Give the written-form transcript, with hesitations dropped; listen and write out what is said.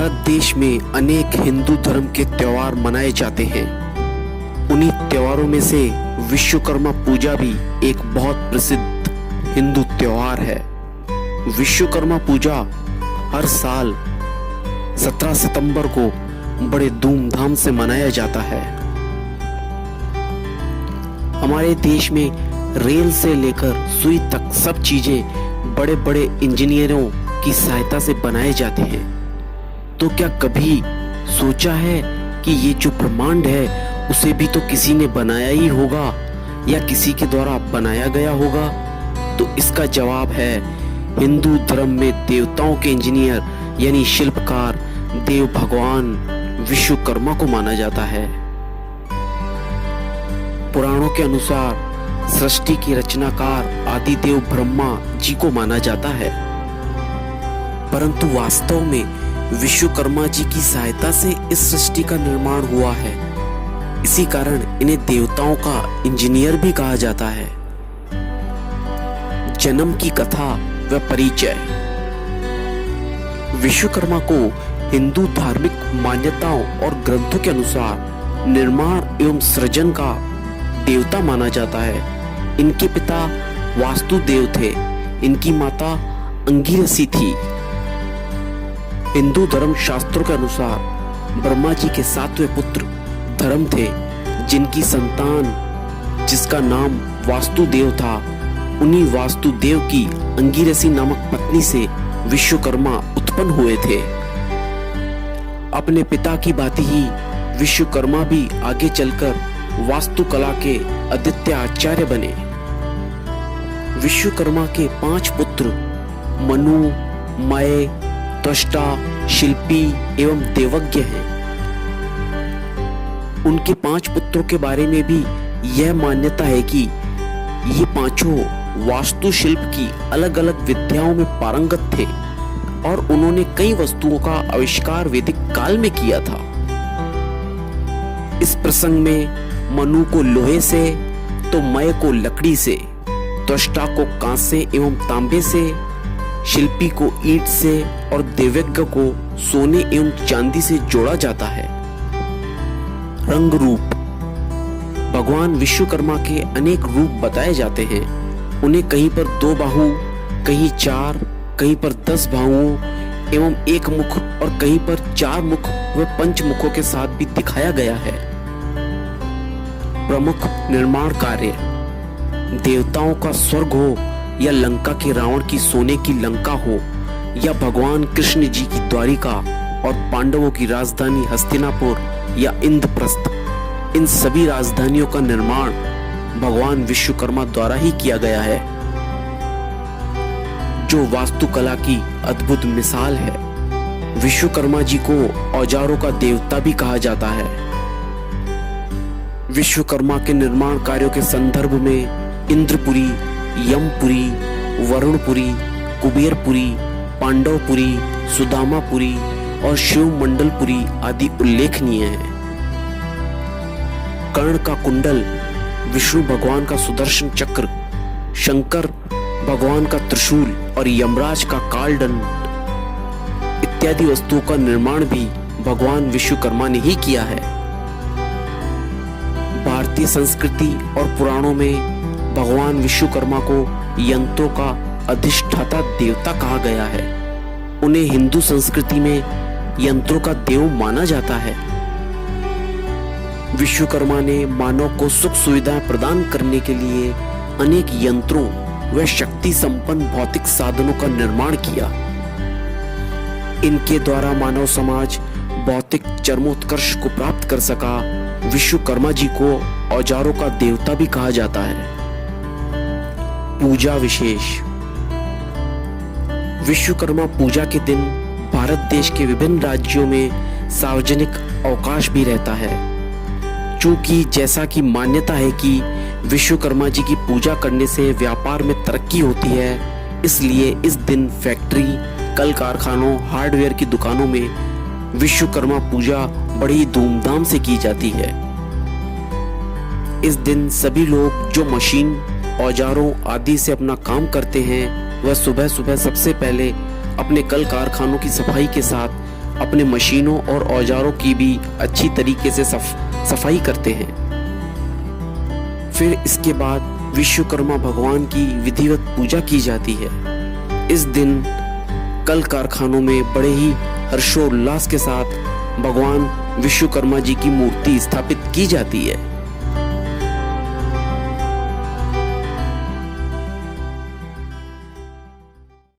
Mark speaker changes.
Speaker 1: भारत देश में अनेक हिंदू धर्म के त्योहार मनाए जाते हैं। उन्हीं त्योहारों में से विश्वकर्मा पूजा भी एक बहुत प्रसिद्ध हिंदू त्योहार है। विश्वकर्मा पूजा हर साल 17 सितंबर को बड़े धूमधाम से मनाया जाता है। हमारे देश में रेल से लेकर सुई तक सब चीजें बड़े बड़े इंजीनियरों की सहायता से बनाए जाते हैं। तो क्या कभी सोचा है कि ये जो ब्रह्मांड है उसे भी तो किसी ने बनाया ही होगा या किसी के द्वारा बनाया गया होगा? तो इसका जवाब है हिंदू धर्म में देवताओं के इंजीनियर यानी शिल्पकार देव भगवान विश्वकर्मा को माना जाता है। पुराणों के अनुसार सृष्टि की रचनाकार आदिदेव ब्रह्मा जी को माना जाता है, परंतु वास्तव में विश्वकर्मा जी की सहायता से इस सृष्टि का निर्माण हुआ है। इसी कारण इन्हें देवताओं का इंजीनियर भी कहा जाता है। जन्म की कथा व परिचय। विश्वकर्मा को हिंदू धार्मिक मान्यताओं और ग्रंथों के अनुसार निर्माण एवं सृजन का देवता माना जाता है। इनके पिता वास्तुदेव थे, इनकी माता अंगिरसी थी। हिंदू धर्म शास्त्रों के अनुसार ब्रह्मा जी के 7वें पुत्र धर्म थे, जिनकी संतान जिसका नाम वास्तुदेव था, उन्हीं वास्तुदेव की अंगिरसी नामक पत्नी से विश्वकर्मा उत्पन्न हुए थे। अपने पिता की भांति ही विश्वकर्मा भी आगे चलकर वास्तुकला के अद्वितीय आचार्य बने। विश्वकर्मा के 5 पुत्र मनु, मय, त्वष्टा, शिल्पी एवं देवज्ञ हैं। उनके 5 पुत्रों के बारे में भी यह मान्यता है कि ये पांचों वास्तुशिल्प की अलग अलग विद्याओं में पारंगत थे और उन्होंने कई वस्तुओं का आविष्कार वैदिक काल में किया था। इस प्रसंग में मनु को लोहे से, तो मय को लकड़ी से, त्वष्टा को कांसे एवं तांबे से, शिल्पी को ईंट से और देवज्ञ को सोने एवं चांदी से जोड़ा जाता है। रंग रूप। भगवान विश्वकर्मा के अनेक रूप बताए जाते हैं। उन्हें कहीं पर 2 बाहु, कहीं 4, कहीं पर 10 बाहुओं एवं 1 मुख और कहीं पर 4 मुख व 5 मुखों के साथ भी दिखाया गया है। प्रमुख निर्माण कार्य। देवताओं का स्वर्ग हो या लंका के रावण की सोने की लंका हो या भगवान कृष्ण जी की द्वारिका और पांडवों की राजधानी हस्तिनापुर या इंद्रप्रस्थ, इन सभी राजधानियों का निर्माण भगवान विश्वकर्मा द्वारा ही किया गया है, जो वास्तुकला की अद्भुत मिसाल है। विश्वकर्मा जी को औजारों का देवता भी कहा जाता है। विश्वकर्मा के निर्माण कार्यों के संदर्भ में इंद्रपुरी, यमपुरी, वरुणपुरी, कुबेरपुरी, पांडवपुरी, सुदामापुरी और शिवमंडलपुरी आदि उल्लेखनीय हैं। कर्ण का कुंडल, विष्णु भगवान का सुदर्शन चक्र, शंकर भगवान का त्रिशूल और यमराज का कालदंड इत्यादि वस्तुओं का निर्माण भी भगवान विश्वकर्मा ने ही किया है। भारतीय संस्कृति और पुराणों में भगवान विश्वकर्मा को यंत्रों का अधिष्ठाता देवता कहा गया है। उन्हें हिंदू संस्कृति में यंत्रों का देव माना जाता है। विश्वकर्मा ने मानव को सुख सुविधाएं प्रदान करने के लिए अनेक यंत्रों व शक्ति संपन्न भौतिक साधनों का निर्माण किया। इनके द्वारा मानव समाज भौतिक चरमोत्कर्ष को प्राप्त कर सका। विश्वकर्मा जी को औजारों का देवता भी कहा जाता है। पूजा विशेष। विश्वकर्मा पूजा के दिन भारत देश के विभिन्न राज्यों में सार्वजनिक अवकाश भी रहता है। चूंकि जैसा कि मान्यता है कि विश्वकर्मा जी की पूजा करने से व्यापार में तरक्की होती है, इसलिए इस दिन फैक्ट्री, कल कारखानों, हार्डवेयर की दुकानों में विश्वकर्मा पूजा बड़ी धूमधाम से की जाती है। इस दिन सभी लोग जो मशीन, औजारों आदि से अपना काम करते हैं, वह सुबह सुबह सबसे पहले अपने कल कारखानों की सफाई के साथ अपने मशीनों और औजारों की भी अच्छी तरीके से सफाई करते हैं। फिर इसके बाद विश्वकर्मा भगवान की विधिवत पूजा की जाती है। इस दिन कल कारखानों में बड़े ही हर्षोल्लास के साथ भगवान विश्वकर्मा जी की मूर्ति स्थापित की जाती है।